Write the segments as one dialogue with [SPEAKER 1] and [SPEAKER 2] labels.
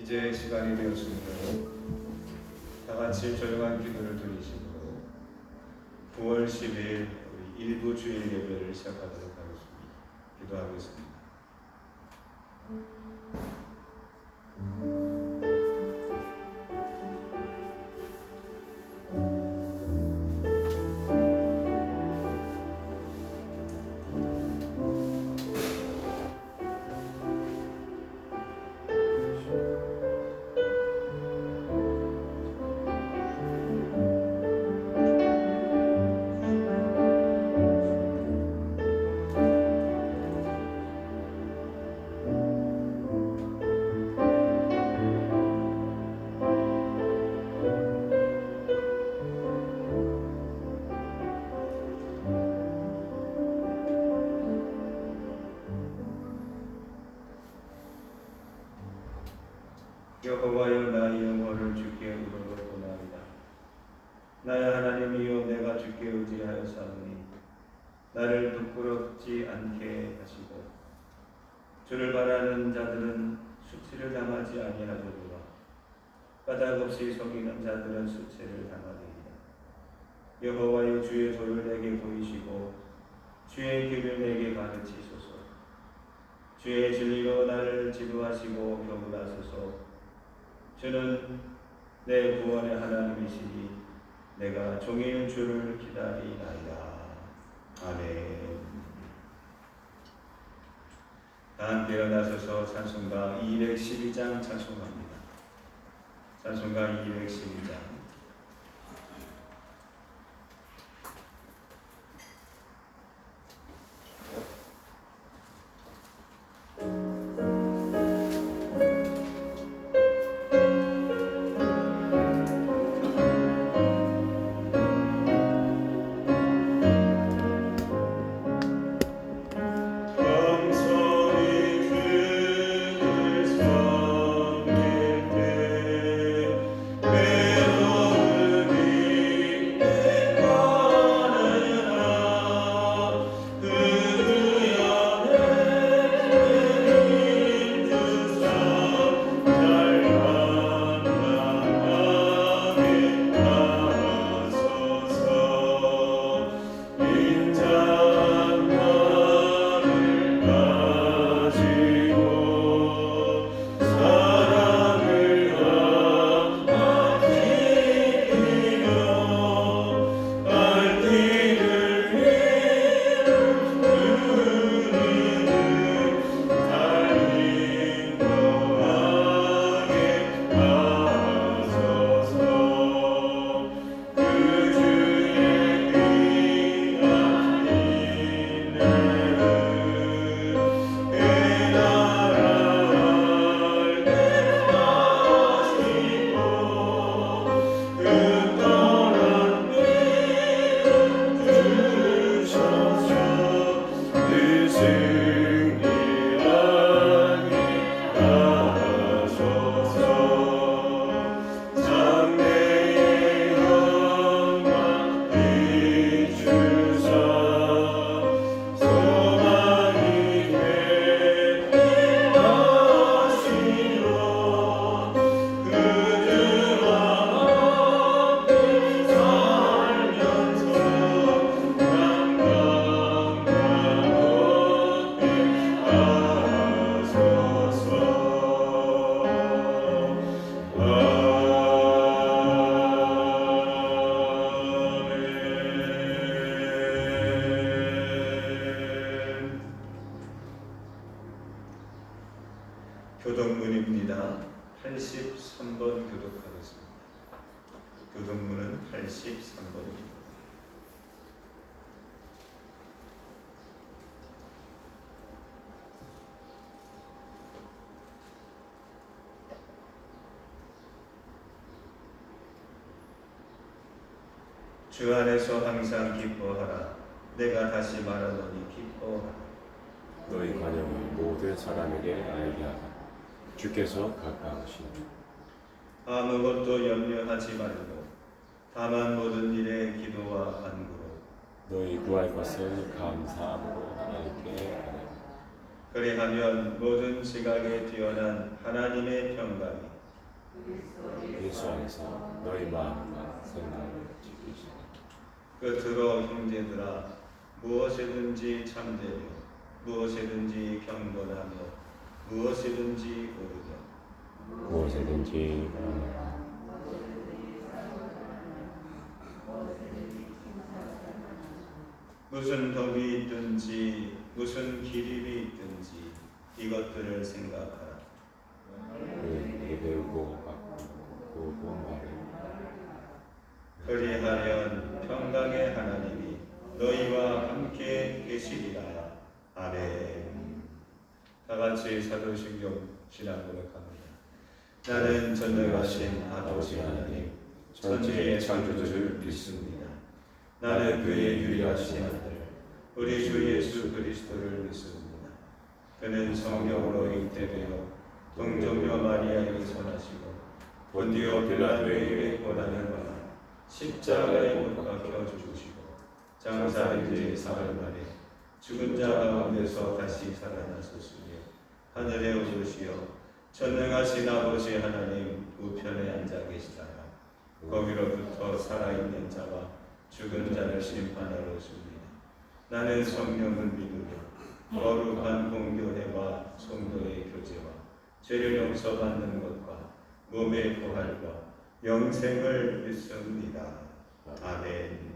[SPEAKER 1] 이제 시간이 되었으므로 다 같이 조용한 기도를 드리시므로 9월 10일 우리 일부 주일 예배를 시작하도록 하겠습니다. 기도하겠습니다. 여호와여 나의 영혼을 주께 우러러보나이다. 나의 하나님이여 내가 주께 의지하였사오니 나를 부끄럽지 않게 하시고 주를 바라는 자들은 수치를 당하지 아니하리로다. 까닭없이 속이는 자들은 수치를 당하리이다. 여호와여 주의 도를 내게 보이시고 주의 길을 내게 가르치소서. 주의 진리로 나를 지도하시고 교훈하소서. 주는 내 구원의 하나님이시니 내가 종일 주를 기다리나이다. 아멘. 다 함께 일어나셔서 찬송가 212장 찬송합니다. 찬송가 212장.
[SPEAKER 2] 내
[SPEAKER 1] 교동문은 83번입니다. 주 안에서 항상 기뻐하라. 내가 다시 말하노니 기뻐하라.
[SPEAKER 2] 너희 관용을 모든 사람에게 알게 하라. 주께서 가까우시니
[SPEAKER 1] 아무것도 염려하지 말고 다만 모든 일에 기도와 간구로
[SPEAKER 2] 너희 구할 것을 감사함으로 하나님께 하라.
[SPEAKER 1] 그리하면 모든 지각에 뛰어난 하나님의 평강이
[SPEAKER 2] 예수 안에서 너희 마음과 생각을 지키시라.
[SPEAKER 1] 끝으로 형제들아 무엇이든지 참되며 무엇이든지 경건하며 무엇이든지 옳으며
[SPEAKER 2] 무엇이든지
[SPEAKER 1] 무슨 덕이 있든지 무슨 기림이 있든지 이것들을 생각하라.
[SPEAKER 2] 그 배우고 바꾸고 말을
[SPEAKER 1] 그리하면 평강의 하나님이 너희와 함께 계시리라. 아멘. 다 같이 사도신경 신앙 고백합니다. 나는 전능하신 아버지 하나님 천지의 창조주를 믿습니다. 나는 그의 유일하신 아들 우리 주 예수 그리스도를 믿습니다. 그는 성령으로 잉태되어 동정녀 마리아에게서 나시고 본디오 빌라도의 일에 고난을 받아 십자가에 못 박혀 죽으시고 장사된 지 사흘 만에 죽은 자 가운데서 다시 살아나셨으며 하늘에 오르시어 전능하신 아버지 하나님 우편에 앉아 계시다가 거기로부터 살아있는 자와 죽은 자를 심판하러 오십니다. 나는 성령을 믿으며 거룩한 공교회와 성도의 교제와 죄를 용서받는 것과 몸의 부활과 영생을 믿습니다. 아멘.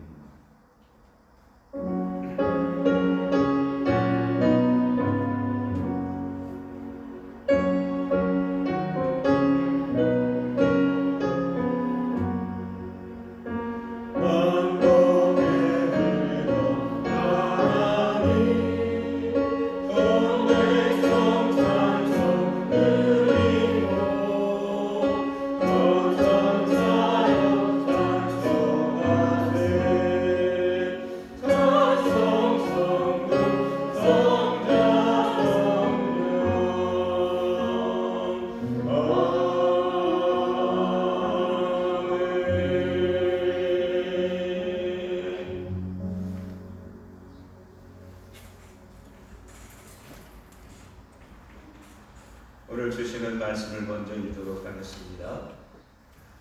[SPEAKER 1] 오늘 주시는 말씀을 먼저 읽도록 하겠습니다.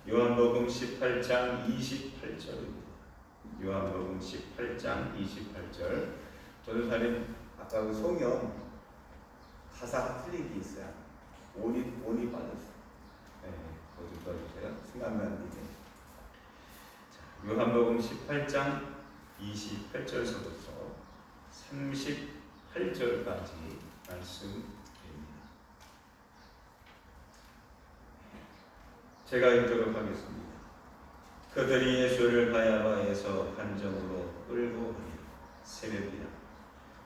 [SPEAKER 1] 요한복음 18장 28절입니다. 요한복음 18장 28절. 오늘 다른 아까 그 송영 가사가 틀린 게 있어요. 온이 빠졌어요. 네, 그거 좀 써주세요. 생각나는 일에. 요한복음 18장 28절서부터 38절까지 말씀. 제가 읽도록 하겠습니다. 그들이 예수를 가야바에서 관정으로 끌고 오니 새벽이라.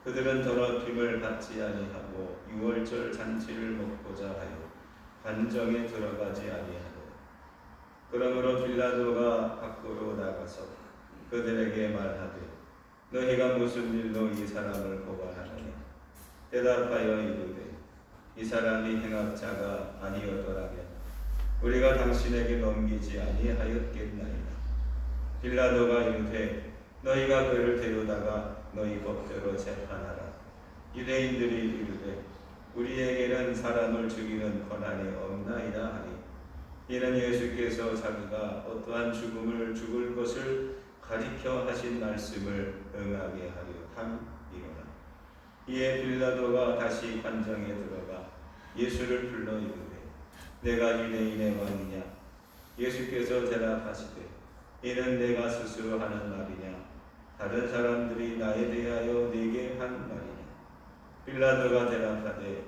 [SPEAKER 1] 그들은 더럽힘을 받지 아니하고 유월절 잔치를 먹고자 하여 관정에 들어가지 아니하고 그러므로 빌라도가 밖으로 나가서 그들에게 말하되 너희가 무슨 일로 이 사람을 고발하느냐. 대답하여 이르되 이 사람이 행악자가 아니었더라면 우리가 당신에게 넘기지 아니하였겠나이다. 빌라도가 이르되 너희가 그를 데려다가 너희 법대로 재판하라. 유대인들이 이르되 우리에게는 사람을 죽이는 권한이 없나이다 하니 이는 예수께서 자기가 어떠한 죽음을 죽을 것을 가리켜 하신 말씀을 응하게 하려 함이로라. 이에 빌라도가 다시 관정에 들어가 예수를 불러 이르되 내가 유대인의 왕이냐. 예수께서 대답하시되 이는 내가 스스로 하는 말이냐 다른 사람들이 나에 대하여 네게 한 말이냐. 빌라도가 대답하되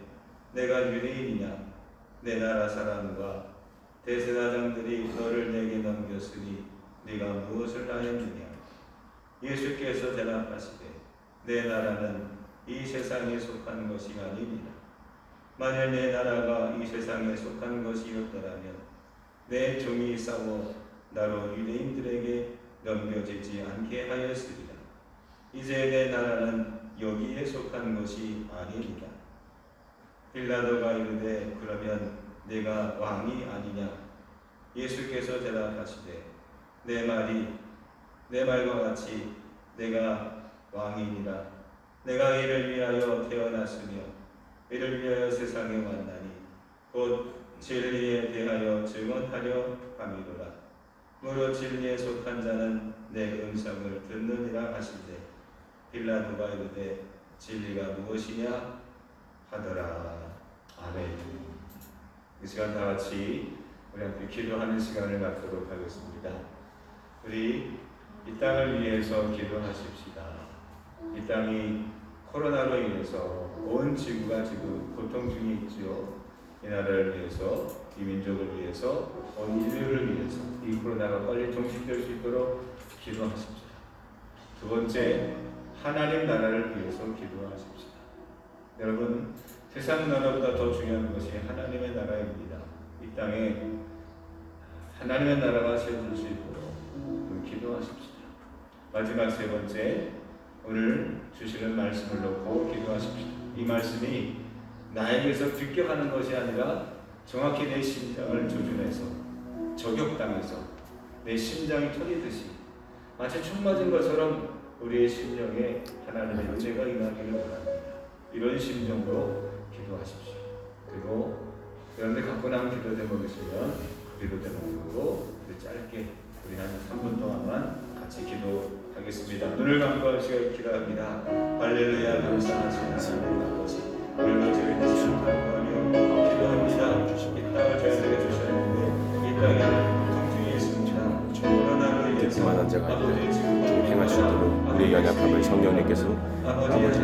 [SPEAKER 1] 내가 유대인이냐. 내 나라 사람과 대제사장들이 너를 내게 넘겼으니 예수께서 대답하시되 내 나라는 이 세상에 속한 것이 아니니라. 만일 내 나라가 이 세상에 속한 것이었더라면 내 종이 싸워 나로 유대인들에게 넘겨지지 않게 하였으리라. 이제 내 나라는 여기에 속한 것이 아니니라. 빌라도가 이르되 그러면 내가 왕이 아니냐? 예수께서 대답하시되 내 말과 같이 내가 왕이니라. 내가 이를 위하여 태어났으며 이를 위하여 세상에 왔나니 곧 진리에 대하여 증언하려 함이로라. 무릇 진리에 속한 자는 내 음성을 듣느니라 하시되 빌라도가 이르되 진리가 무엇이냐 하더라. 아멘. 이 시간 다 같이 우리 함께 기도하는 시간을 갖도록 하겠습니다. 우리 이 땅을 위해서 기도하십시다. 이 땅이 코로나로 인해서 온 지구가 지금 고통 중에 있지요. 이 나라를 위해서, 이 민족을 위해서, 온 인류를 위해서 이 코로나가 빨리 종식될 수 있도록 기도하십시다. 두 번째, 하나님 나라를 위해서 기도하십시다. 여러분, 세상 나라보다 더 중요한 것이 하나님의 나라입니다. 이 땅에 하나님의 나라가 세워질 수 있도록 기도하십시다. 마지막 세 번째, 오늘 주시는 말씀을 놓고 기도하십시다. 이 말씀이 나에게서 비껴가는 것이 아니라 정확히 내 심장을 조준해서 저격당해서 내 심장이 터지듯이 마치 총 맞은 것처럼 우리의 심령에 하나님의 은혜가 임하기를 원합니다. 이런 심정으로 기도하십시오. 그리고 여러분들 갖고 남은 기도 제목 있으면 기도 제목으로 짧게 우리 한 3분 동안만 같이 기도하겠습니다. 눈을 감고 시간 기도합니다. 할렐루야. 감사하시는 하나님 아버지, 오늘도 저희 다시 한번 기도합니다. 이 땅을 저희에게 주셨는데 이 땅에 고통 중에 있습니다. 코로나로 인해서
[SPEAKER 2] 그만한 자가 아니라 좀 행할 수 있도록 우리의 연약함을 성령님께서 아버지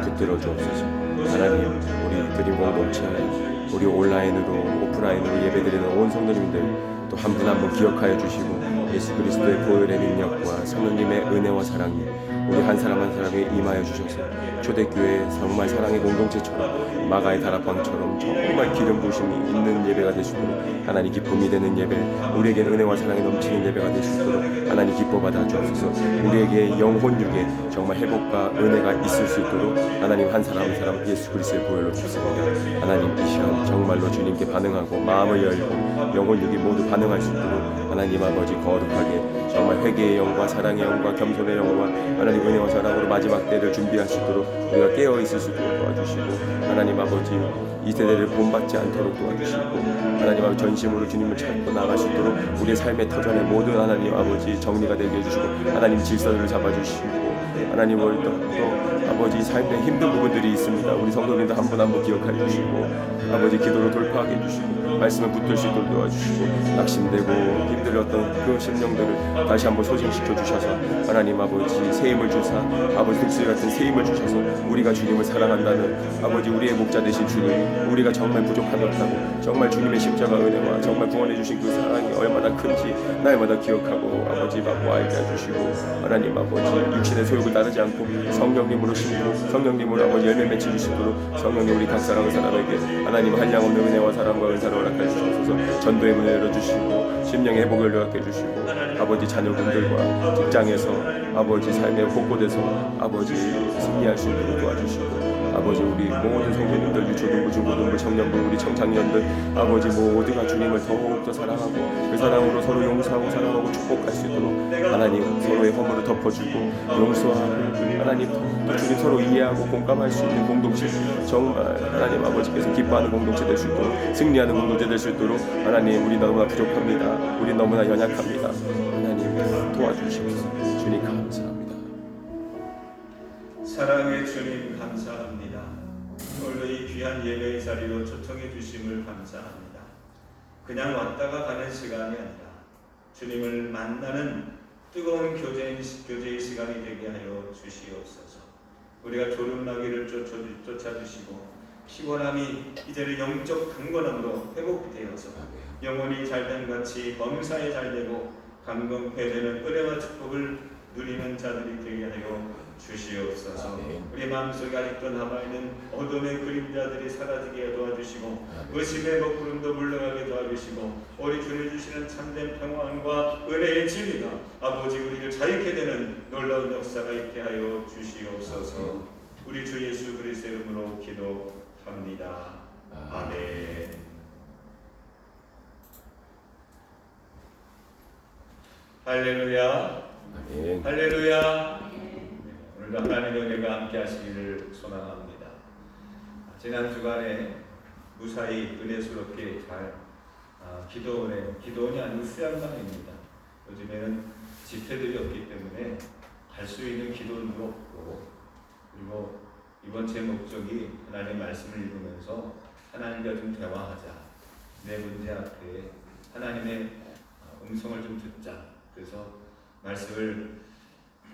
[SPEAKER 2] 붙들어 주옵소서. 하나님, 우리 드림 공동체, 우리 온라인으로 오프라인으로 예배드리는 온 성도님들 또 한 분 한 분 기억하여 주시고 예수 그리스도의 보혈의 능력과 성령님의 은혜와 사랑이 우리 한 사람 한 사람에 임하여 주셔서 초대교회 정말 사랑의 공동체처럼 마가의 다락방처럼 정말 기름 부으심이 있는 예배가 될 수 있도록 하나님 기쁨이 되는 예배, 우리에게 은혜와 사랑이 넘치는 예배가 될 수 있도록 하나님 기뻐 받아 주옵소서. 우리에게 영혼 육에 정말 회복과 은혜가 있을 수 있도록 하나님 한 사람 한 사람 예수 그리스도의 보혈로 주십니다. 하나님 이 시간 정말로 주님께 반응하고 마음을 열고 영혼 육이 모두 반응할 수 있도록 하나님 아버지 거룩하게 정말 회개의 영과 사랑의 영과 겸손의 영과 하나님 은혜와 사랑으로 마지막 때를 준비할 수 있도록 우리가 깨어 있을 수 있도록 도와주시고 하나님 아버지 이 세대를 본받지 않도록 도와주시고 하나님 아버지 전심으로 주님을 찾고 나갈 수 있도록 우리의 삶의 터전에 모든 하나님 아버지 정리가 되게 해주시고 하나님 질서를 잡아주시고 하나님 우리 또 아버지 삶에 힘든 부분들이 있습니다. 우리 성도님들 한 분 한 분 기억해 주시고 아버지 기도로 돌파하게 해주시고 말씀을 붙들 수 있도록 도와주시고 낙심되고 힘들었던 그 심령들을 다시 한번 소진시켜 주셔서 하나님 아버지 새 힘을 주사 아버지 독수리 같은 새 힘을 주셔서 우리가 주님을 사랑한다는 아버지 우리의 목자 되신 주님, 우리가 정말 부족함이 없다고 정말 주님의 십자가 은혜와 정말 구원해 주신 그 사랑이 얼마나 큰지 날마다 기억하고 아버지 받고 알게 해주시고 하나님 아버지 육신의 소욕을 따르지 않고 성령님으로 심고 성령님으로 아버지 열매 맺힐 수 있도록 성령님 우리 각 사랑하는 사람에게 하나님 한량없는 은혜와 사랑과 은사를 허락해 주셔서 전도의 문을 열어주시고 심령의 회복을 요약해 주시고 아버지 자녀분들과 직장에서 아버지 삶의 곳곳에서 아버지 승리할 수 있도록 도와주시고 아버지 우리 모든 성도님들 유초등부 중고등부 청년부 우리 청장년들 아버지 모두가 주님을 더욱더 사랑하고 그 사랑으로 서로 용서하고 사랑하고 축복할 수 있도록 하나님 서로의 허물을 덮어주고 용서하고 하나님 또 주님 서로 이해하고 공감할 수 있는 공동체 정말 하나님 아버지께서 기뻐하는 공동체 될 수 있도록 승리하는 공동체 될 수 있도록 하나님 우리 너무나 부족합니다. 우리 너무나 연약합니다. 하나님 도와주시옵소서. 주님 감사합니다.
[SPEAKER 1] 사랑의 주님 감사합니다. 오늘도 이 귀한 예배의 자리로 초청해 주심을 감사합니다. 그냥 왔다가 가는 시간이 아니라 주님을 만나는 뜨거운 교제의 시간이 되게 하여 주시옵소서. 우리가 졸음나기를 쫓아주시고 피곤함이 이제는 영적 강건함으로 회복되어서 영혼이 잘된 같이 범사에 잘되고 감동회되는 은혜와 축복을 누리는 자들이 되게 하여 주시옵소서.
[SPEAKER 2] 아멘.
[SPEAKER 1] 우리 마음속에 아직도 남아있는 어둠의 그림자들이 사라지게 도와주시고
[SPEAKER 2] 아멘.
[SPEAKER 1] 의심의 먹구름도 물러가게 도와주시고 우리 주님 주시는 참된 평안과 은혜의 진리가 아버지 우리를 자유케 되는 놀라운 역사가 있게 하여 주시옵소서. 우리 주 예수 그리스도의 이름으로 기도합니다. 아멘. 할렐루야.
[SPEAKER 2] 아멘.
[SPEAKER 1] 할렐루야. 오늘도 하나님의 은혜가 함께 하시기를 소망합니다. 지난 주간에 무사히 은혜스럽게 잘 기도원이 아닌 수양관입니다. 요즘에는 집회들이 없기 때문에 갈 수 있는 기도원도 없고, 그리고 이번 제 목적이 하나님의 말씀을 읽으면서 하나님과 좀 대화하자, 내 문제 앞에 하나님의 음성을 좀 듣자. 그래서 말씀을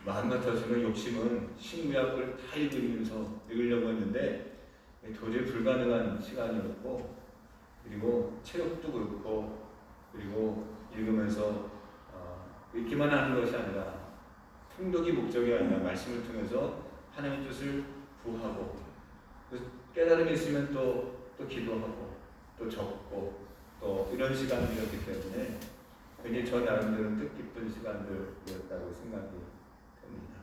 [SPEAKER 1] 마음 같아서는 욕심은 신구약을 다 읽으려고 했는데 도저히 불가능한 시간이었고, 그리고 체력도 그렇고, 그리고 읽으면서 읽기만 하는 것이 아니라 통독이 목적이 아니라 말씀을 통해서 하나님의 뜻을 구하고, 깨달음이 있으면 또 기도하고 또 적고 또 이런 시간이었기 때문에 굉장히 저 나름대로 뜻깊은 시간들이었다고 생각이 듭니다.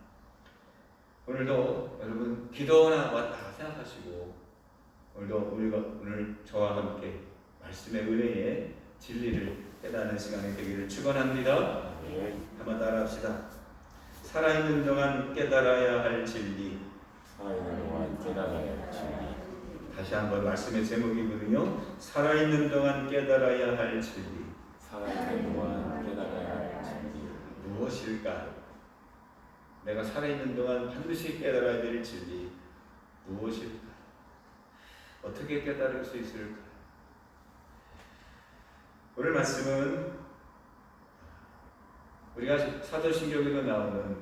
[SPEAKER 1] 오늘도 여러분 기도나 왔다 생각하시고, 오늘 저와 함께 말씀의 은혜의 진리를 깨닫는 시간이 되기를 축원합니다. 한번 따라합시다. 살아있는 동안 깨달아야 할 진리.
[SPEAKER 2] 살아있는 동안 깨달아야 할 진리.
[SPEAKER 1] 다시 한번 말씀의 제목이거든요. 살아있는 동안 깨달아야 할 진리.
[SPEAKER 2] 살아있는 동안 깨달아야 할 진리.
[SPEAKER 1] 무엇일까요? 내가 살아있는 동안 반드시 깨달아야 될 진리 무엇일까요? 어떻게 깨달을 수 있을까요? 오늘 말씀은 우리가 사도신경에도 나오는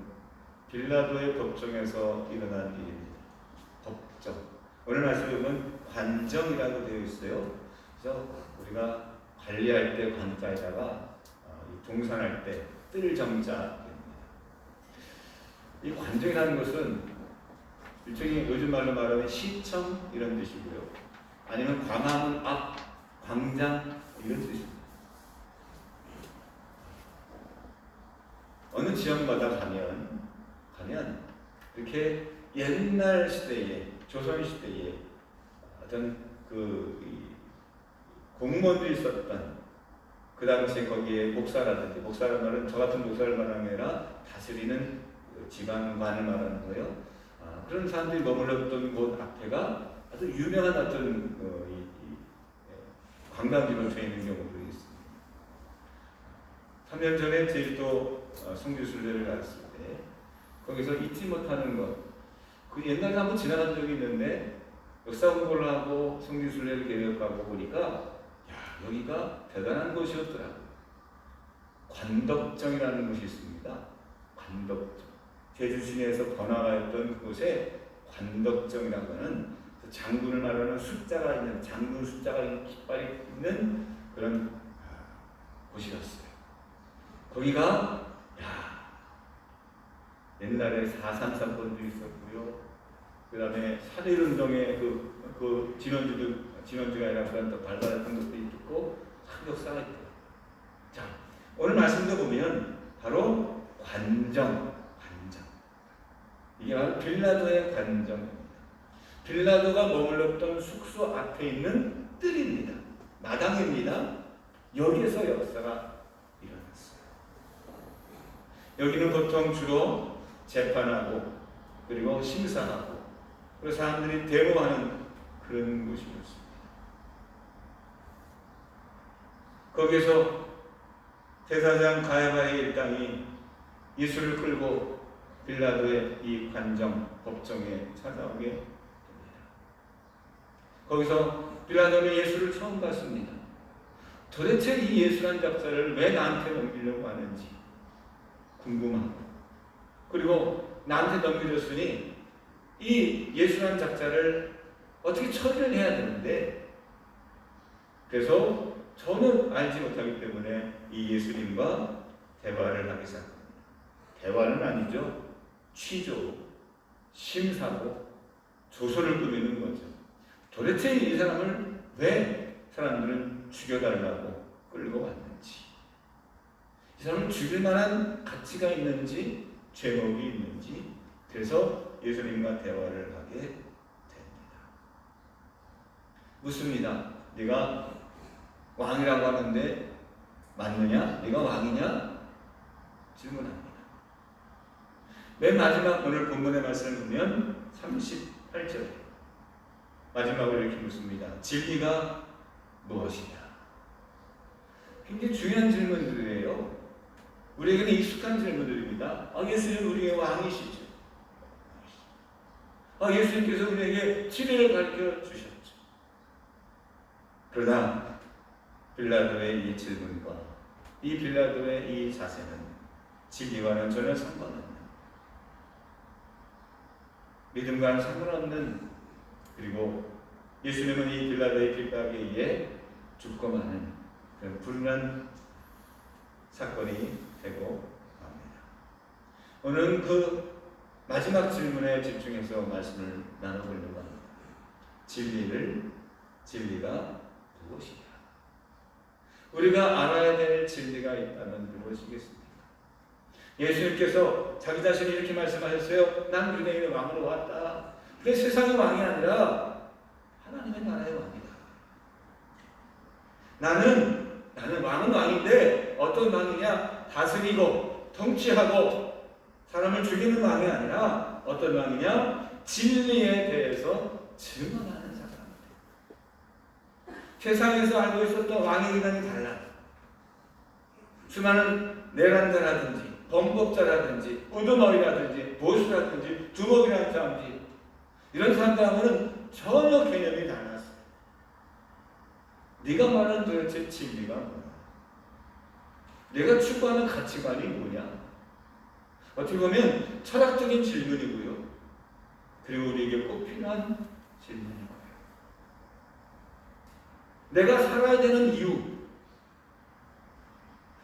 [SPEAKER 1] 빌라도의 법정에서 일어난 일입니다. 법정. 오늘 말씀에 보면 관정이라고 되어 있어요. 그래서 우리가 관리할 때 관자에다가 동산할 때 뜰정자입니다. 이 관정이라는 것은 일종의 요즘 말로 말하면 시청 이런 뜻이고요. 아니면 광화문 앞 광장 이런 뜻입니다. 어느 지역마다 가면 이렇게 옛날 시대에 조선 시대에 어떤 공무원들이 있었던 그 당시에 거기에 목사라든지, 목사라는 말은 저 같은 목사를 말하는 게 아니라 다스리는 지방관을 말하는 거예요. 그런 사람들이 머물렀던 곳 앞에가 아주 유명한 어떤 관광지로 되어 있는 경우도 있습니다. 3년 전에 제주도 성지순례를 갔을 때 거기서 잊지 못하는 것, 그 옛날에 한번 지나간 적이 있는데 역사 공부를 하고 성지순례를 계획하고 보니까 야, 여기가 대단한 곳이었더라고요. 관덕정이라는 곳이 있습니다. 관덕정. 제주 시내에서 번화가였던 그곳에 관덕정이라고 하는 장군을 말하는 숫자가 있는, 장군 숫자가 있는 깃발이 있는 그런 곳이었어요. 거기가 옛날에 4.3 사건도 있었고요. 그 다음에 4.1운동의 그 진원지가 아니라 그런 또 발발했던 것도 있고 참 역사가 있대요. 자, 오늘 말씀도 보면 바로 관정. 이게 바로 빌라도의 관정입니다. 빌라도가 머물렀던 숙소 앞에 있는 뜰입니다. 마당입니다. 여기에서 역사가 일어났어요. 여기는 보통 주로 재판하고 그리고 심사하고 그리고 사람들이 데모하는 그런 곳이었습니다. 거기서 대사장 가야바의 일당이 예수를 끌고 빌라도의 이 관정 법정에 찾아오게 됩니다. 거기서 빌라도는 예수를 처음 봤습니다. 도대체 이 예수란 작자를 왜 나한테 넘기려고 하는지 궁금하고, 그리고 나한테 넘겨줬으니 이 예수란 작자를 어떻게 처리를 해야 되는데, 그래서 전혀 알지 못하기 때문에 이 예수님과 대화를 하기 시작합니다.
[SPEAKER 3] 대화는 아니죠. 취조, 심사고, 조소를 꾸미는 거죠. 도대체 이 사람을 왜 사람들은 죽여달라고 끌고 왔는지, 이 사람을 죽일 만한 가치가 있는지, 죄목이 있는지, 그래서 예수님과 대화를 하게 됩니다. 묻습니다. 네가 왕이라고 하는데 맞느냐? 네가 왕이냐? 질문합니다. 맨 마지막 오늘 본문의 말씀을 보면 38절에 마지막으로 이렇게 묻습니다. 진리가 무엇이냐? 굉장히 중요한 질문들이에요. 우리에게는 익숙한 질문들입니다. 예수님 우리의 왕이시죠. 예수님께서 우리에게 진리를 가르쳐 주셨죠. 그러나 빌라도의 이 질문과 이 빌라도의 이 자세는 진리와는 전혀 상관없는, 믿음과는 상관없는, 그리고 예수님은 이 빌라도의 핍박에 의해 죽고 마는 그런 불운한 사건이 되고 맙니다. 오늘은 그 마지막 질문에 집중해서 말씀을 나눠보려고 합니다. 진리가 무엇이냐? 우리가 알아야 될 진리가 있다면 무엇이겠습니까? 예수님께서 자기 자신이 이렇게 말씀하셨어요. 난 유대인의 왕으로 왔다. 그게 세상의 왕이 아니라 하나님의 나라의 왕이다. 나는 왕은 왕인데 어떤 왕이냐? 다스리고 통치하고 사람을 죽이는 왕이 아니라 어떤 왕이냐? 진리에 대해서 증언하는 사람. 세상에서 알고 있었던 왕의 기능이 달라. 수많은 내란자라든지 범법자라든지 우두머리라든지 보수라든지 두목이라는 사람들이, 이런 사람들하고는 전혀 개념이 달랐어요. 네가 말하는 도대체 진리가 뭐야? 내가 추구하는 가치관이 뭐냐? 어떻게 보면 철학적인 질문이고요. 그리고 우리에게 꼭 필요한 질문인 거예요. 내가 살아야 되는 이유,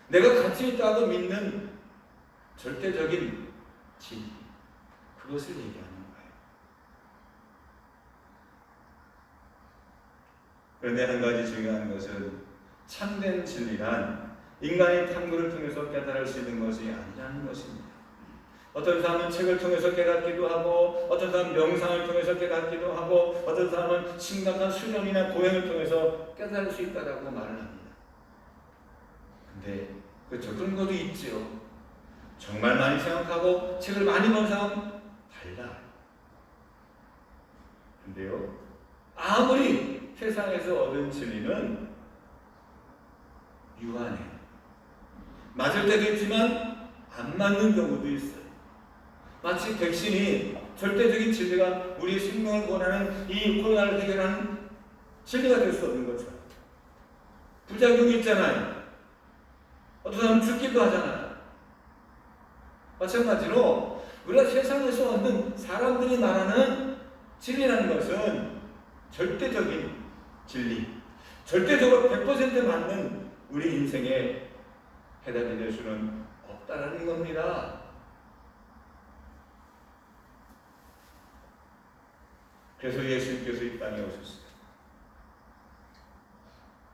[SPEAKER 3] 내가 가치 있다고 믿는 절대적인 진리, 그것을 얘기하는 거예요. 그런데 한 가지 중요한 것은 참된 진리란 인간의 탐구를 통해서 깨달을 수 있는 것이 아니라는 것입니다. 어떤 사람은 책을 통해서 깨닫기도 하고, 어떤 사람은 명상을 통해서 깨닫기도 하고, 어떤 사람은 심각한 수련이나 고행을 통해서 깨달을 수 있다고 말을 합니다. 근데 그렇죠, 그런 것도 있죠. 정말 많이 생각하고 책을 많이 본 사람 달라. 근데요, 아무리 세상에서 얻은 진리는 유한해요. 맞을 때도 있지만 안 맞는 경우도 있어요. 마치 백신이 절대적인 진리가 우리 생명을 권하는 이 코로나를 해결하는 진리가 될 수 없는 것처럼 부작용이 있잖아요. 어떤 사람은 죽기도 하잖아요. 마찬가지로 우리가 세상에서 얻는 사람들이 말하는 진리라는 것은 절대적인 진리, 절대적으로 100% 맞는 우리 인생에 해답이 될 수는 없다라는 겁니다. 그래서 예수님께서 이 땅에 오셨어요.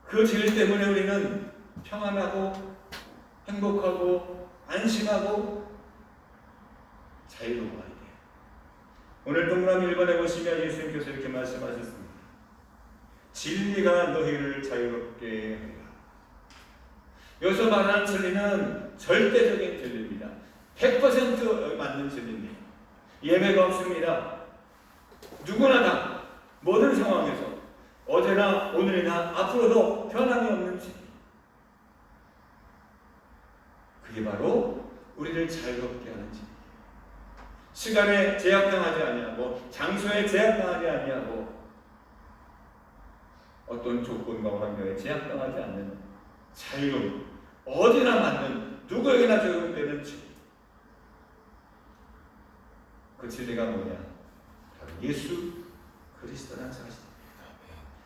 [SPEAKER 3] 그 진리 때문에 우리는 평안하고 행복하고 안심하고 자유로워야 돼요. 오늘 동그라미 1번에 보시면 예수님께서 이렇게 말씀하셨습니다. 진리가 너희를 자유롭게 하리라. 여기서 말하는 진리는 절대적인 진리입니다. 100% 맞는 진리입니다. 예외가 없습니다. 누구나 다 모든 상황에서 어제나 오늘이나 앞으로도 변함이 없는 진리. 그게 바로 우리를 자유롭게 하는 진리. 시간에 제약당하지 아니하고 장소에 제약당하지 아니하고 어떤 조건과 환경에 제약당하지 않는 자유로움, 어디나 맞는 누구에게나 적용되는 진리. 그 진리가 뭐냐? 예수 그리스도라는 사실입니다.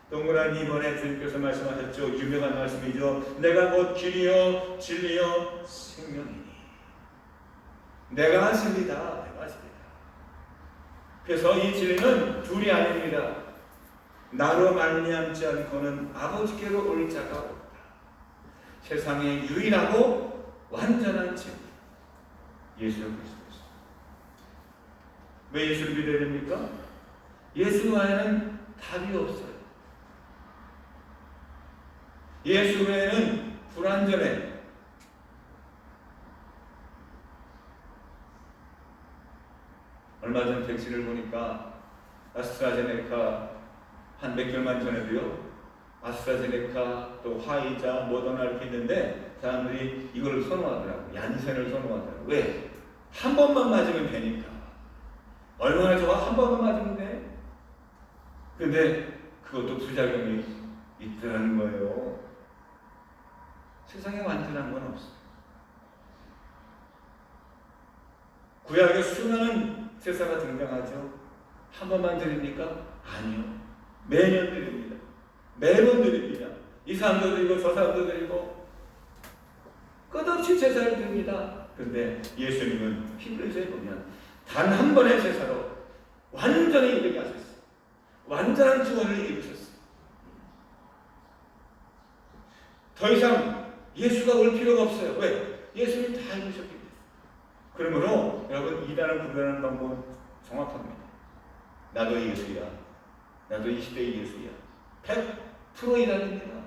[SPEAKER 3] 동그라미 2번에 주님께서 말씀하셨죠. 유명한 말씀이죠. 내가 곧 길이요 진리요 생명이니. 내가 진리다. 내가 진리다. 그래서 이 진리는 둘이 아닙니다. 나로 말미암지 않고는 아버지께로 올 자가 없다. 세상에 유일하고 완전한 진리, 예수 그리스도입니다. 왜 예수를 믿어야 됩니까? 예수 외에는 답이 없어요. 예수 외에는 불완전해. 얼마 전 백신을 보니까 아스트라제네카 한 몇 개월만 전에도요, 아스트라제네카 또 화이자 모더나 이렇게 있는데 사람들이 이걸 선호하더라고. 얀센을 선호하더라고. 왜? 한 번만 맞으면 되니까. 얼마나 좋아? 한 번만 맞으면 돼. 근데 그것도 부작용이 있더라는 거예요. 세상에 완전한 건 없어. 구약에 수많은 제사가 등장하죠. 한 번만 드립니까? 아니요. 매년 드립니다. 매번 드립니다. 이 사람도 드리고 저 사람도 드리고 끝없이 제사를 드립니다. 그런데 예수님은 히브리서에 보면 단 한 번의 제사로 완전히 이르게 하셨어요. 완전한 구원을 이루셨어요. 더 이상 예수가 올 필요가 없어요. 왜? 예수님이 다 이루셨기 때문에. 그러므로 여러분 이단을 구별하는 방법은 정확합니다. 나도 예수야. 나도 이 시대의 예수야. 100% 이단입니다.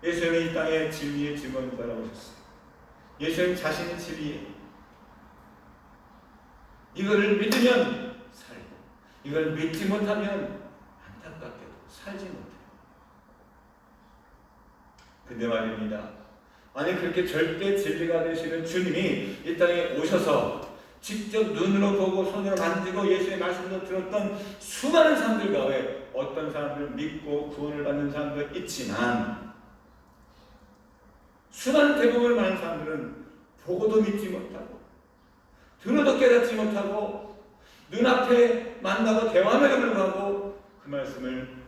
[SPEAKER 3] 예수님은 이 땅에 진리의 증언을 따라오셨어요. 예수님 자신이 진리예요. 이거를 믿으면 살고, 이걸 믿지 못하면 안타깝게도 살지 못해요. 근데 말입니다. 아니 그렇게 절대 진리가 되시는 주님이 이 땅에 오셔서 직접 눈으로 보고 손으로 만지고 예수의 말씀도 들었던 수많은 사람들 가운데 어떤 사람들 믿고 구원을 받는 사람도 있지만 수많은 대부분을 많은 사람들은 보고도 믿지 못하고 들어도 깨닫지 못하고 눈앞에 만나고 대화함에도 불구하고 그 말씀을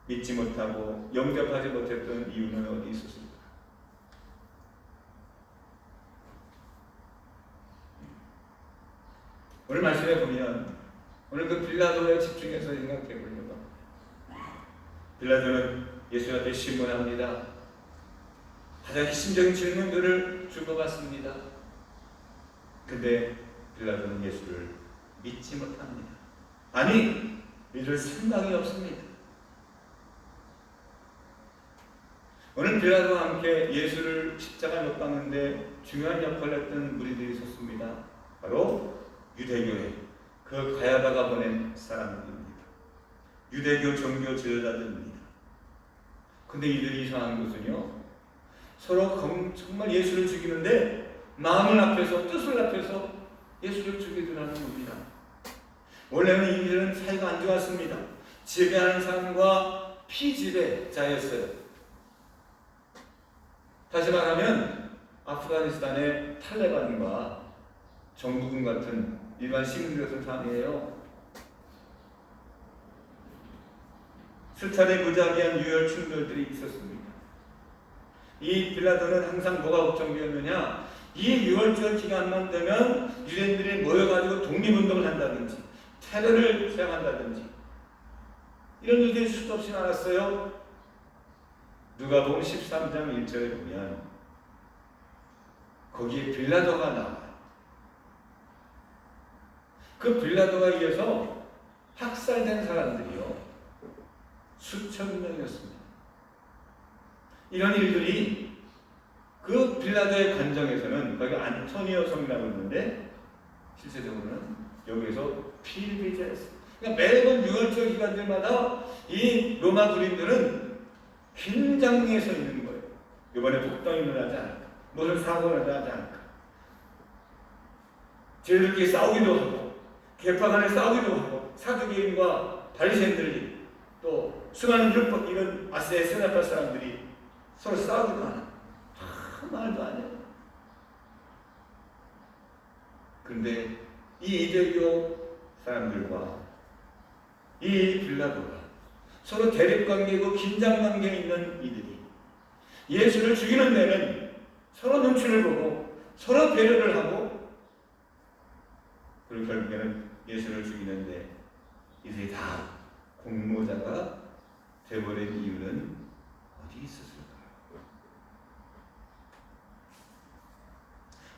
[SPEAKER 3] 믿지 못하고 영접하지 못했던 이유는 어디 있었습니까? 오늘 말씀에 보면 오늘 그 빌라도에 집중해서 생각해 보려고 합니다. 빌라도는 예수한테 신문합니다. 가장 핵심적인 질문들을 주고받습니다. 근데 빌라도는 예수를 믿지 못합니다. 아니, 믿을 생각이 없습니다. 오늘 빌라도와 함께 예수를 십자가에 못 박는데 중요한 역할을 했던 무리들이 있었습니다. 바로 유대교회, 그 가야바가 보낸 사람들입니다. 유대교 종교 지도자들입니다. 근데 이들이 이상한 것은요, 서로 정말 예수를 죽이는데 마음을 합해서 뜻을 합해서 예수를 죽이더라는 겁니다. 원래는 이들은 사이가 안 좋았습니다. 지배하는 사람과 피지배자였어요. 다시 말하면 아프가니스탄의 탈레반과 정부군 같은 일반 시민들 같은 사람이에요. 수차례 무자비한 유혈 충돌들이 있었습니다. 이 빌라도는 항상 뭐가 걱정되었느냐, 이 6월절 기간만 되면 유대인들이 모여가지고 독립운동을 한다든지 테러를 시작한다든지 이런 일들이 수도 없이 많았어요. 누가복음 13장 1절에 보면 거기에 빌라도가 나와요. 그 빌라도가 의해서 학살된 사람들이요, 수천 명이었습니다. 이런 일들이 그 빌라도의 관정에서는 거기가 안토니오 성이라고 있는데 실제적으로는 여기에서 필비제였어요. 그러니까 매번 6월절 기간들마다 이 로마 군인들은 긴장에 서 있는 거예요. 이번에 폭동이 일어나지 않을까, 무슨 사고가 일어나지 않을까. 쟤들끼리 싸우기도 하고 개파 간에 싸우기도 하고 사두개인과 바리새인들이 또 수많은 율법 이런 아세의 세나파 사람들이 서로 싸우기도 하는, 아무 말도 안 해요. 그런데 이 이대교 사람들과 이 빌라도가 서로 대립관계고 긴장관계에 있는 이들이 예수를 죽이는 데는 서로 눈치를 보고 서로 배려를 하고, 그리고 결국에는 예수를 죽이는데 이들이 다 공모자가 되어버린 이유는 어디 있었을까요?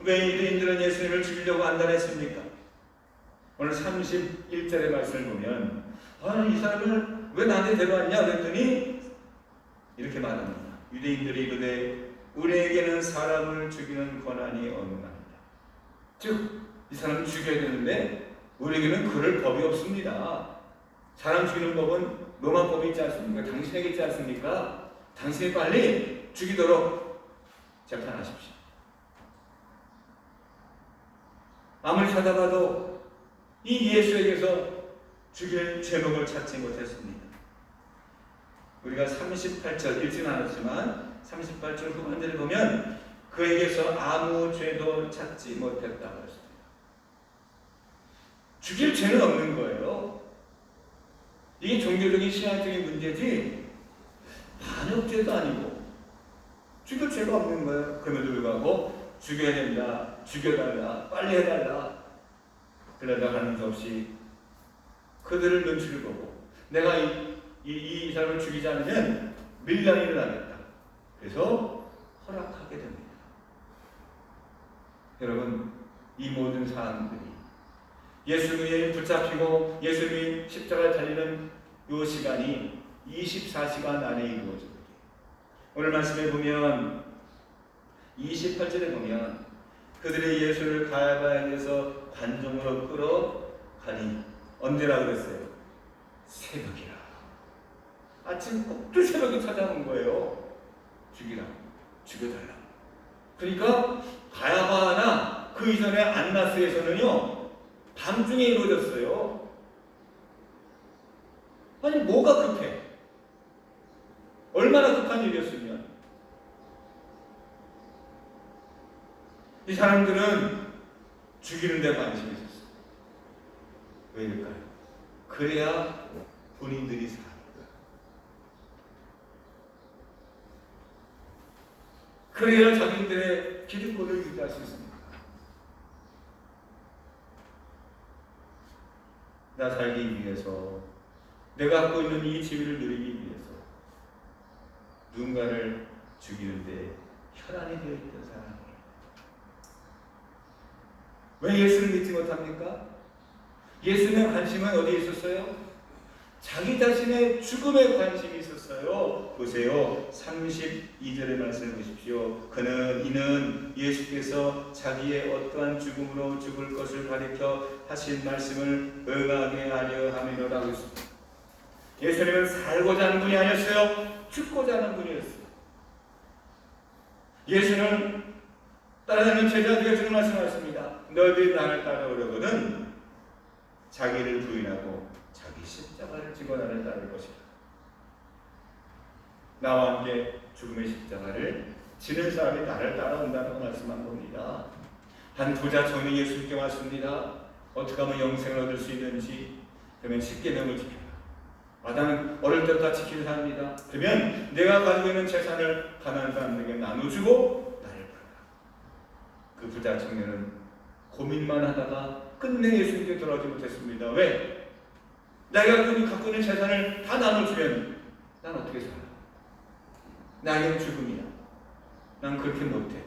[SPEAKER 3] 왜 유대인들은 예수님을 죽이려고 안달했습니까? 오늘 31절의 말씀을 보면 이 사람을 왜 나한테 데려왔냐 그랬더니 이렇게 말합니다. 유대인들이 이르되 우리에게는 사람을 죽이는 권한이 없나이다. 즉 이 사람을 죽여야 되는데 우리에게는 그럴 법이 없습니다. 사람 죽이는 법은 로마법이 있지 않습니까? 당신에게 있지 않습니까? 당신이 빨리 죽이도록 재판하십시오. 아무리 찾아봐도 이 예수에게서 죽일 제목을 찾지 못했습니다. 우리가 38절 읽지는 않았지만 38절 후반절을 보면 그에게서 아무 죄도 찾지 못했다고 했습니다. 죽일 죄는 없는 거예요. 이게 종교적인 신앙적인 문제지 반역죄도 아니고 죽일 죄가 없는 거예요. 그럼에도 불구하고 죽여야 된다, 죽여달라, 빨리 해달라 그러다 하는 수 없이 그들을 눈치를 보고 내가 이 사람을 죽이지 않으면 밀란이 일어나겠다. 그래서 허락하게 됩니다. 여러분, 이 모든 사람들이 예수님이 붙잡히고 예수님이 십자가에 달리는 이 시간이 24시간 안에 이루어집니다. 오늘 말씀에 보면 28절에 보면 그들이 예수를 가야바에서 관중으로 끌어가니 언제라 그랬어요? 새벽이라. 아침 꼭두 새벽에 찾아온 거예요. 죽이라고, 죽여달라고. 그러니까 가야바나 그 이전에 안나스에서는요 밤중에 이루어졌어요. 아니 뭐가 급해? 얼마나 급한 일이었으면. 이 사람들은 죽이는 데 관심이 있었어요. 왜일까요? 그래야 본인들이 살아요. 그래야 자기들의 기득권을 유지할 수 있습니다. 나 살기 위해서, 내가 갖고 있는 이 지위를 누리기 위해서 누군가를 죽이는데 혈안이 되어 있던 사람이에요. 왜 예수를 믿지 못합니까? 예수님의 관심은 어디에 있었어요? 자기 자신의 죽음에 관심이 있었어요. 보세요. 32절의 말씀을 보십시오. 이는 예수께서 자기의 어떠한 죽음으로 죽을 것을 가리켜 하신 말씀을 응하게 하려 함이로라고 했습니다. 예수님은 살고자 하는 분이 아니었어요. 죽고자 하는 분이었어요. 예수는 따라다니는 제자들에게 지금 말씀하십니다. 너희들이 나를 따라오려거든 자기를 부인하고 자기 십자가를 지고 나를 따를 것이다. 나와 함께 죽음의 십자가를 지는 사람이 나를 따라온다고 말씀한 겁니다. 한 부자 청년이 예수님께 왔습니다. 어떻게 하면 영생을 얻을 수 있는지. 그러면 십계명을 지켜라. 나는 어릴 때부터 지키는 사람이다. 그러면 내가 가지고 있는 재산을 가난한 사람들에게 나눠주고 나를 따르라. 그 부자 청년은 고민만 하다가 끝내 예수님께 돌아오지 못했습니다. 왜? 내가 갖고 있는 재산을 다 나눠주면 난 어떻게 살아? 나에게는 죽음이야. 난 그렇게 못해.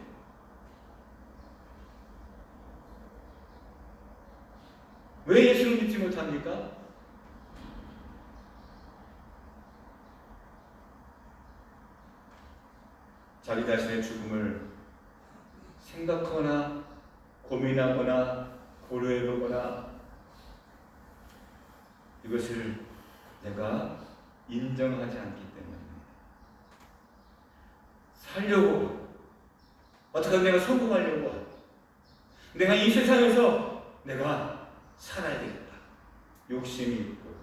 [SPEAKER 3] 왜 예수를 믿지 못합니까? 자기 자신의 죽음을 생각하거나 고민하거나 고려해보거나 이것을 내가 인정하지 않기 때문입니다. 살려고 어떻게 내가 성공하려고 하고 내가 이 세상에서 내가 살아야 되겠다. 욕심이 있고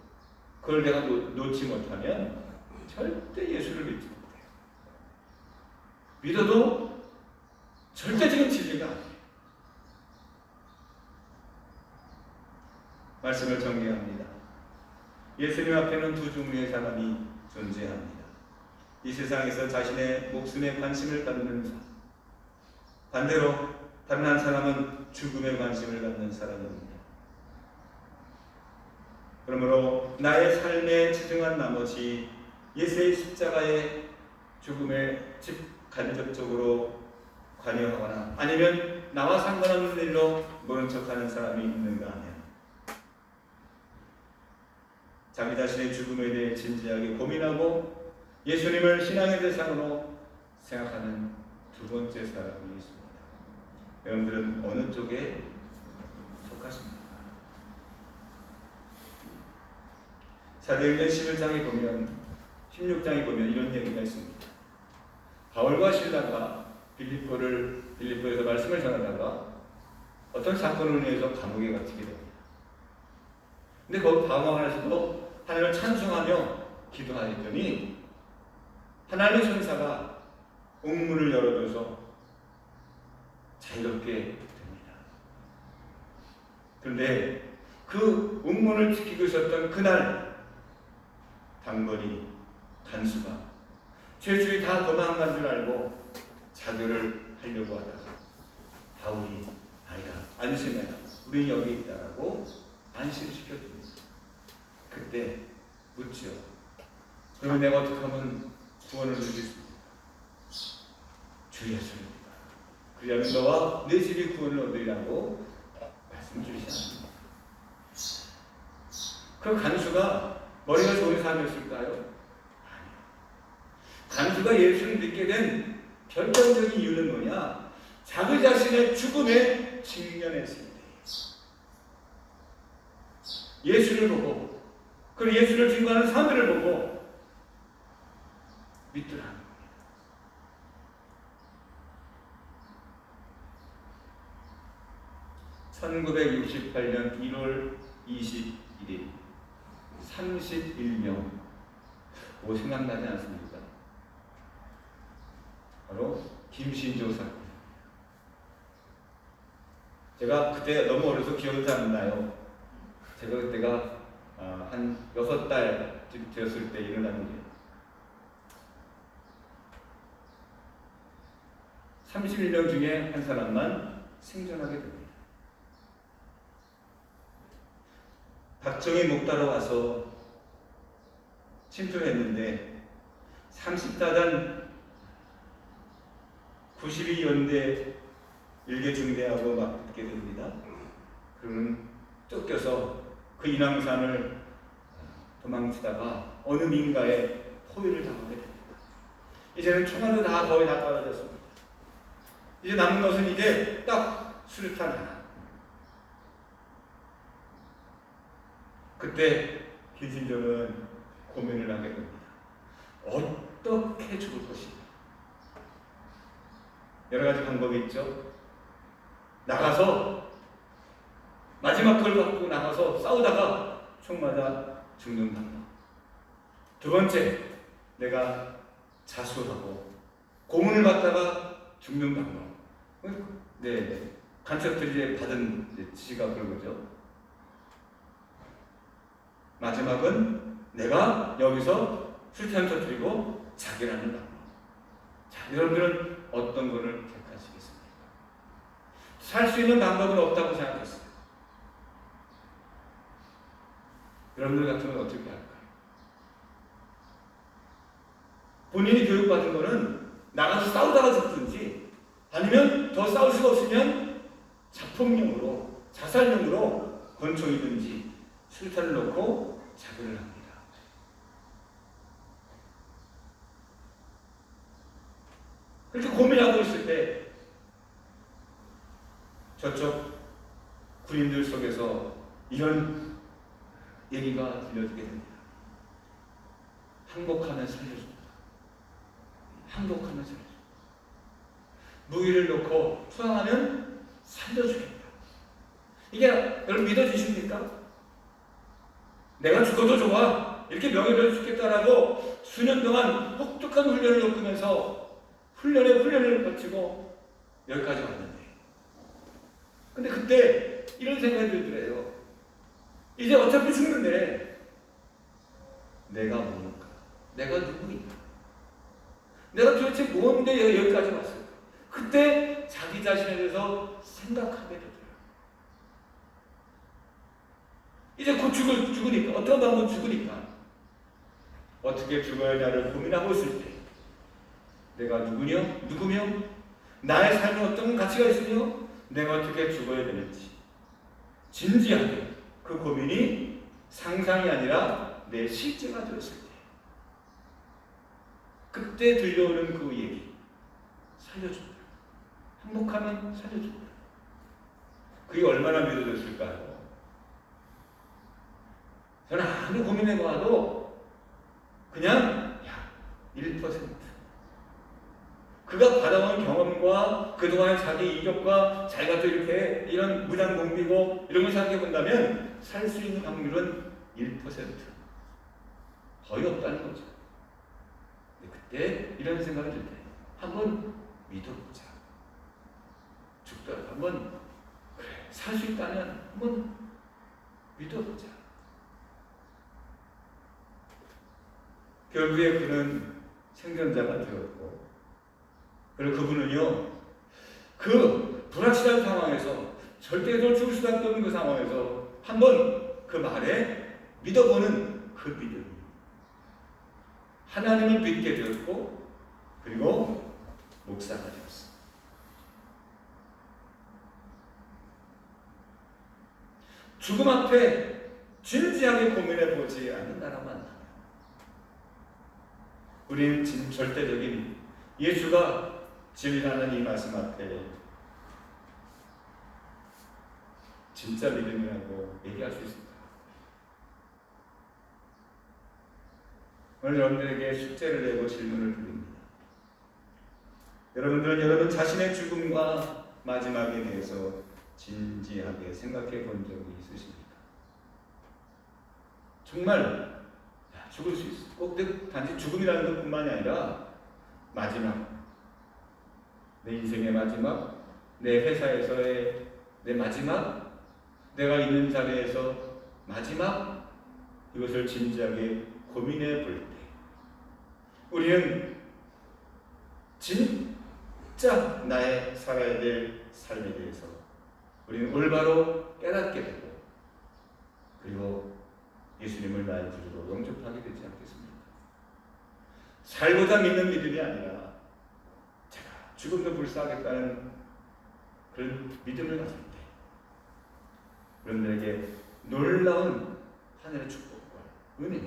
[SPEAKER 3] 그걸 내가 놓지 못하면 절대 예수를 믿지 못해요. 믿어도 절대적인 진리가 아니에요. 말씀을 정리합니다. 예수님 앞에는 두 종류의 사람이 존재합니다.
[SPEAKER 1] 이 세상에서 자신의 목숨에 관심을 갖는 사람, 반대로 다른 한 사람은 죽음에 관심을 갖는 사람입니다. 그러므로 나의 삶에 치중한 나머지 예수의 십자가의 죽음에 간접적으로 관여하거나 아니면 나와 상관없는 일로 모른 척하는 사람이 있는가 하면 자기 자신의 죽음에 대해 진지하게 고민하고 예수님을 신앙의 대상으로 생각하는 두 번째 사람이 있습니다. 여러분들은 어느 쪽에 속하십니까? 사도행전 11장에 보면 16장에 보면 이런 얘기가 있습니다. 바울과 실라가 빌립보에서 말씀을 전하다가 어떤 사건으로 인해서 감옥에 갇히게 됩니다. 근데 거기 감옥 안에서도 하나님을 찬송하며 기도하였더니 하나님의 천사가 옥문을 열어줘서 자유롭게 됩니다. 그런데 그 옥문을 지키고 있었던 그날 당번이 간수가 죄수들이 다 도망간 줄 알고 자결을 하려고 하다가 바울이 아니다, 안심해라, 우린 여기 있다라고 안심시켜줍니다. 그때 묻죠. 그러면 내가 어떻게 하면 구원을 누릴 수 있습니까? 주 예수입니다. 그리하면 너와 내 집이 구원을 얻으리라고 말씀 주시지 않습니다. 그 간수가 머리가 좋은 사람이었을까요? 아니요. 간수가 예수를 믿게 된 결정적인 이유는 뭐냐? 자기 자신의 죽음에 직면했을 때 예수를 보고 그 예수를 증거하는 사람들을 보고 믿더라는 겁니다. (1968년 1월 21일) 31명. 뭐 생각나지 않습니까? 바로 김신조 사건. 제가 그때 너무 어려서 기억이 잘 안 나요. 제가 그때가 한 6달 되었을 때 일어난 일이에요. 31명 중에 한 사람만 생존하게 됩니다. 박정희 목 따라와서 침투했는데 34단 92연대 일개중대하고 맞붙게 됩니다. 그러면 쫓겨서 그 인왕산을 도망치다가 어느 민가에 포위를 당하게 됩니다. 이제는 총알도 거의 다 떨어졌습니다. 이제 남은 것은 이제 딱 수류탄 하나. 그때 김신조는 고민을 하게 됩니다. 어떻게 죽을 것인가? 여러 가지 방법이 있죠. 나가서 마지막 걸 갖고 나가서 싸우다가 총 맞아 죽는 방법. 두 번째, 내가 자수하고 고문을 받다가 죽는 방법. 네, 간첩들이 받은 지시가 그런 거죠. 마지막은 내가 여기서 술탄 터뜨리고 자결하는 방법. 자, 여러분들은 어떤 것을 택하시겠습니까? 살 수 있는 방법은 없다고 생각했어요. 여러분들 같으면 어떻게 할까요? 본인이 교육받은 거는 나가서 싸우다가 죽든지 아니면 더 싸울 수가 없으면 자폭용으로, 자살용으로 권총이든지 술탄을 놓고 자결을 합니다. 그렇게 고민하고 있을 때 저쪽 군인들 속에서 이런 얘기가 들려지게 됩니다. 항복하면 살려준다. 항복하면 살려준다. 무기를 놓고 투항하면 살려주겠다. 이게 여러분 믿어지십니까? 내가 죽어도 좋아. 이렇게 명예를 주겠다라고 수년 동안 혹독한 훈련을 겪으면서 훈련을 거치고 여기까지 왔는데. 근데 그때 이런 생각이 들더래요. 이제 어차피 죽는데 내가 뭡니까? 내가 누구인가?
[SPEAKER 3] 내가 도대체 뭔데 여기까지 왔을까? 그때 자기 자신에 대해서 생각하게 되더라고요. 이제 곧 죽으니까, 어떤 방법으로 죽으니까 어떻게 죽어야 하냐를 고민하고 있을 때 내가 누구며 나의 삶에 어떤 가치가 있으며 내가 어떻게 죽어야 되는지 진지하게 그 고민이 상상이 아니라 내 실제가 되었을 때 그때 들려오는 그 얘기 살려준다. 행복하면 살려준다. 그게 얼마나 믿어졌을까요? 저는 아무리 고민해봐도 그냥 1% 그가 받아온 경험과 그동안의 자기 이력과 자기가 또 이렇게 이런 무장공비고 이런 걸 생각해 본다면 살 수 있는 확률은 1% 거의 없다는 거죠. 근데 그때 이런 생각이 들 때 한번 믿어보자. 죽더라도 한번 그래 살 수 있다면 한번 믿어보자. 결국에 그는 생존자가 되었고, 그리고 그분은요, 그 불확실한 상황에서 절대로 죽을 수밖에 없는 그 상황에서 한번 그 말에 믿어보는 그 믿음, 하나님을 믿게 되었고, 그리고 목사가 되었습니다. 죽음 앞에 진지하게 고민해 보지 않는다라면 우리는 절대적인 예수가 진리라는 이 말씀 앞에 진짜 믿음이라고 얘기할 수 있습니다. 오늘 여러분들에게 숙제를 내고 질문을 드립니다. 여러분들은 여러분 자신의 죽음과 마지막에 대해서 진지하게 생각해 본 적이 있으십니까? 정말 죽을 수 있어. 꼭 단지 죽음이라는 것뿐만이 아니라 마지막, 내 인생의 마지막, 내 회사에서의 내 마지막, 내가 있는 자리에서 마지막, 이것을 진지하게 고민해 볼 때 우리는 진짜 나의 살아야 될 삶에 대해서 우리는 올바로 깨닫게 되고, 그리고 예수님을 나의 구주로 영접하게 되지 않겠습니까? 살고자 믿는 믿음이 아니라 제가 죽음도 불사하겠다는 그런 믿음을 가질 때 여러분들에게 놀라운 하늘의 축복과 은혜,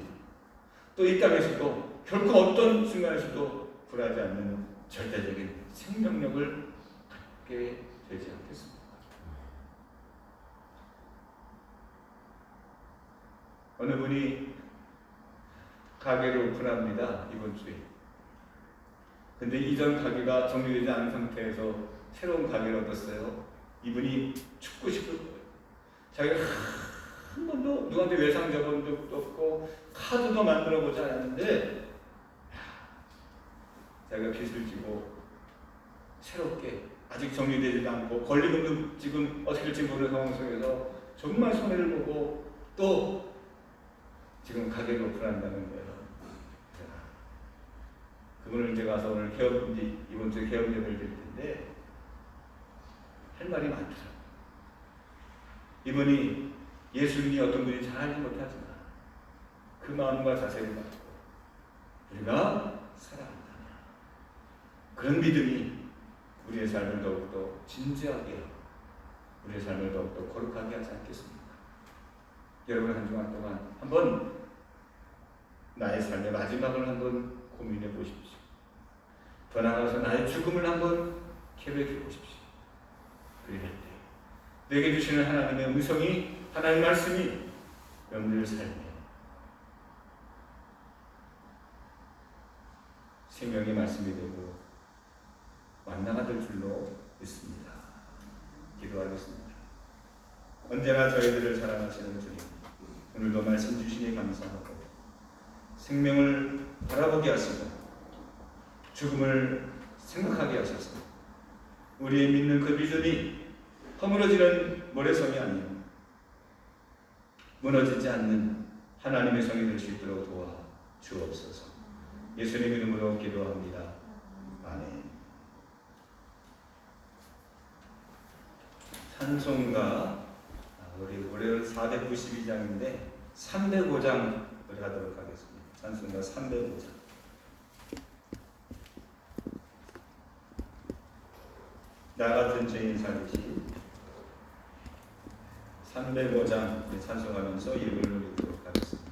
[SPEAKER 3] 또 이 땅에서도 결코 어떤 순간에서도 굴하지 않는 절대적인 생명력을 갖게 되지 않겠습니까? 어느 분이 가게를 오픈합니다. 이번 주에. 근데 이전 가게가 정리되지 않은 상태에서 새로운 가게를 얻었어요. 이분이 죽고 싶을 거예요. 자기가 한 번도 누구한테 외상 적은 적도 없고 카드도 만들어 보지 않았는데 자기가 빚을 지고 새롭게 아직 정리되지도 않고 권리금도 지금 어떻게 될지 모르는 상황 속에서 정말 손해를 보고 또 지금 가게를 오픈한다는 거예요. 그분을 이제 가서 오늘 이번 주에 개업 예배를 드릴 텐데 할 말이 많더라고요. 이분이 예수님이 어떤 분인지 잘 알지 못하지만 그 마음과 자세를 갖고 우리가 살아간다면 그런 믿음이 우리의 삶을 더욱더 진지하게 하고 우리의 삶을 더욱더 거룩하게 하지 않겠습니까? 여러분 한 주간 동안 한번 나의 삶의 마지막을 한번 고민해 보십시오. 더 나아가서 나의 죽음을 한번 계획해 보십시오. 그럴 때 내게 주시는 하나님의 음성이, 하나님의 말씀이 여러분들의 삶에 생명의 말씀이 되고 만나가 될 줄로 믿습니다. 기도하겠습니다. 언제나 저희들을 사랑하시는 주님, 오늘도 말씀 주시니 감사하고 생명을 바라보게 하시고 죽음을 생각하게 하셔서 우리의 믿는 그 믿음이 허물어지는 모래성이 아니요 무너지지 않는 하나님의 성이 될 수 있도록 도와 주옵소서. 예수님 이름으로 기도합니다.
[SPEAKER 1] 아멘. 찬송가 우리 올해는 492장인데 305장을 하도록 하겠습니다. 찬송가 305장. 나 같은 죄인 살리시 305장 찬송하면서 예배를 드리도록 하겠습니다.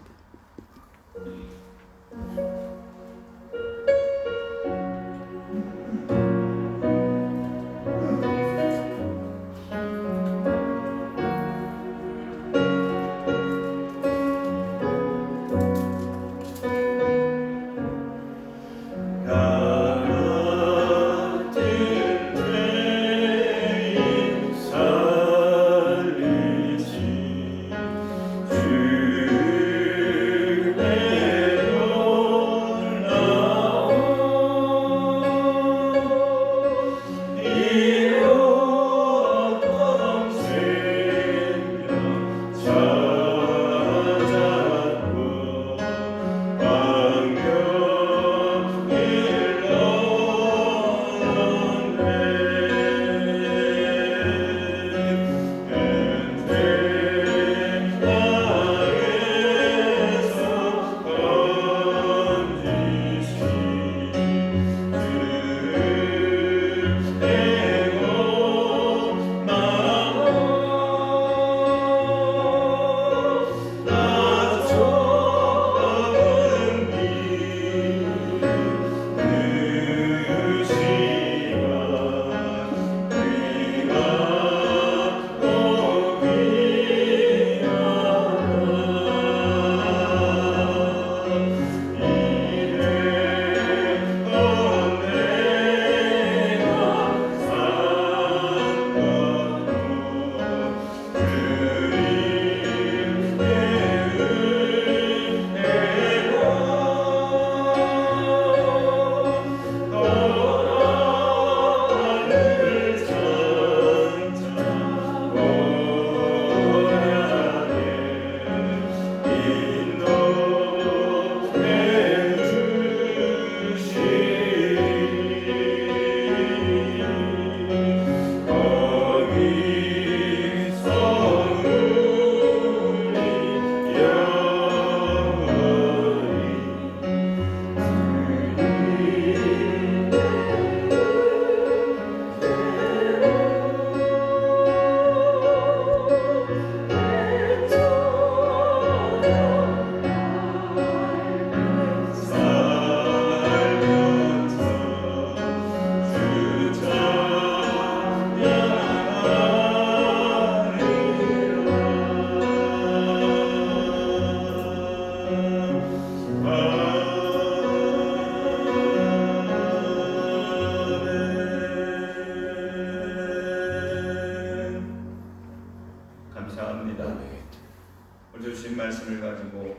[SPEAKER 1] 오늘 주신 말씀을 가지고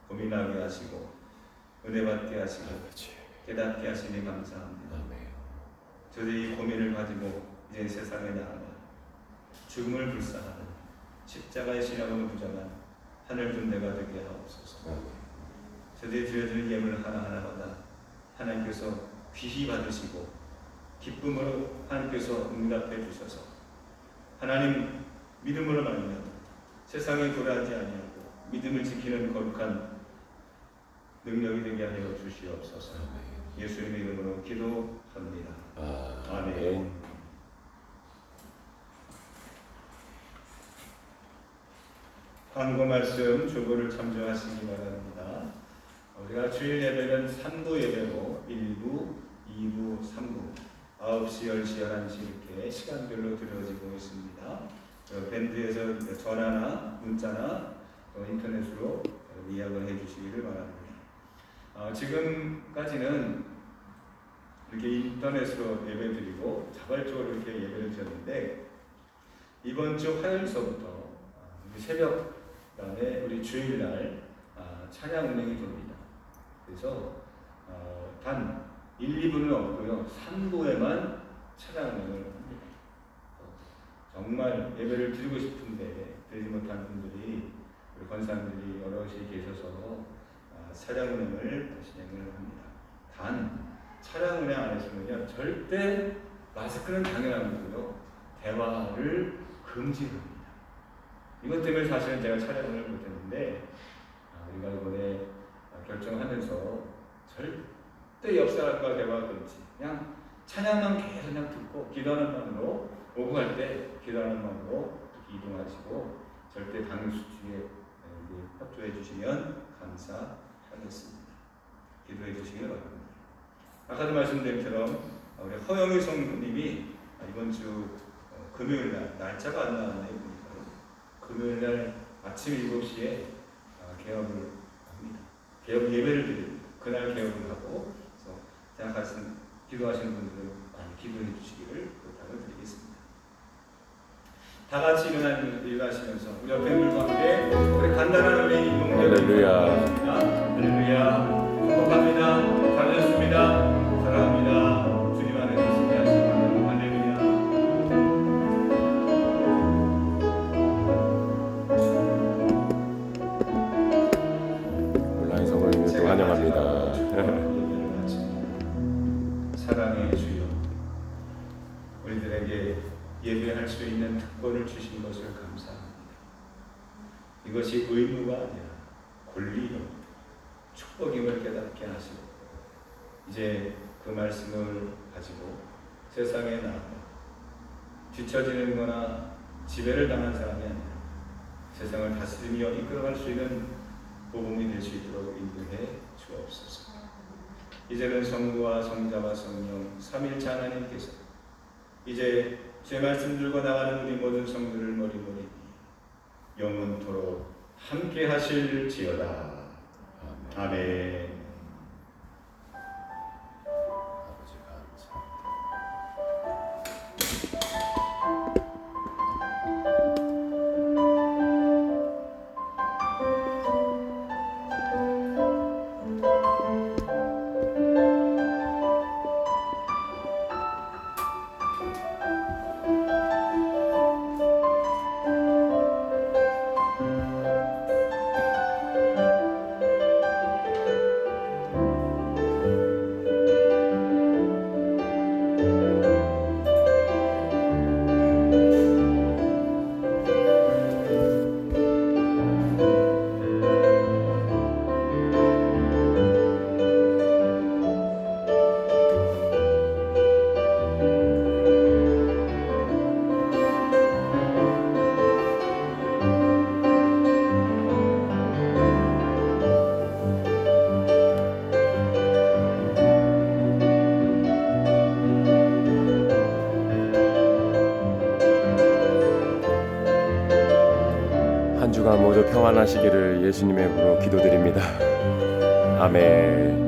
[SPEAKER 1] 고민하게 하시고 은혜 받게 하시고 깨닫게 하시니 감사합니다. 저들이 이 고민을 가지고 이제 세상에 나아가 죽음을 불사하는 십자가의 신앙으로 부정한 하늘 군대가 되게 하옵소서. 저들이 드려지는 예물 하나하나마다 하나님께서 귀히 받으시고 기쁨으로 하나님께서 응답해 주셔서 하나님 믿음으로 말미암아 세상에 돌아가지 아니하고 믿음을 지키는 거룩한 능력이 되게 하여 주시옵소서. 예수님의 이름으로 기도합니다. 아멘. 광고 말씀 주보를 참조하시기 바랍니다. 우리가 주일 예배는 3부 예배로 1부, 2부, 3부 9시, 10시, 11시 이렇게 시간별로 드려지고 있습니다. 밴드에서 전화나 문자나 인터넷으로 예약을 해주시기를 바랍니다. 지금까지는 이렇게 인터넷으로 예배드리고 자발적으로 이렇게 예배를 드렸는데 이번 주 화요일서부터 새벽 그다음에 우리 주일날 찬양 운행이 됩니다. 그래서 단 1, 2부는 없고요. 3부에만 찬양 운행을 합니다. 정말 예배를 드리고 싶은데 드리지 못한 분들이 우리 권사님들이 여럿이 계셔서 찬양 운행을 진행을 합니다. 단
[SPEAKER 3] 차량 운행 안에서는요 절대 마스크는 당연한 거고요 대화를 금지합니다. 이것 때문에 사실은 제가 차량을 못했는데 우리가 이번에 결정하면서 절대 옆 사람과 대화 금지, 그냥 찬양만 계속 그냥 듣고 기도하는 마음으로 오고 갈 때 기도하는 마음으로 이동하시고 절대 방수치에 협조해 주시면 감사하겠습니다. 기도해 주시길 바랍니다. 아까도 말씀드린 것처럼 우리 허영희 성도님이 이번 주 금요일 날 날짜가 안 나왔네요. 보니까 금요일 날 아침 7시에 개업을 합니다. 개업 예배를 드립니다. 그날 개업을 하고 그래서 생각하신 기도하시는 분들은 많이 기도해 주시기를 부탁을 드리겠습니다. 다 같이 일어나시면서 우리 옆에 있는 가운데 우리 간단한 우리
[SPEAKER 2] 할렐루야.
[SPEAKER 3] 할렐루야. 축복합니다. 잘하셨습니다. 사랑합니다. 주님 안에서 승리하시기 바랍니다. 할렐루야.
[SPEAKER 2] 온라인 성도님을 또 환영합니다.
[SPEAKER 3] 사랑의 주여, 우리들에게 예배할 수 있는 특권을 주신 것을 감사합니다. 이것이 의무가 아니라 권리요 축복임을 깨닫게 하시고 이제 그 말씀을 가지고 세상에 나가 뒤처지는 거나 지배를 당한 사람이 아니라 세상을 다스리며 이끌어갈 수 있는 복음이 될 수 있도록 인도해 주옵소서. 이제는 성부와 성자와 성령 삼일체 하나님께서 이제 제 말씀 들고 나가는 우리 모든 성도를 머리머리 영원토록 함께 하실지어다. 아멘.
[SPEAKER 2] 아버지 감사합니다. 한 주간 모두 평안하시기를 예수님의 이름으로 기도드립니다. 아멘.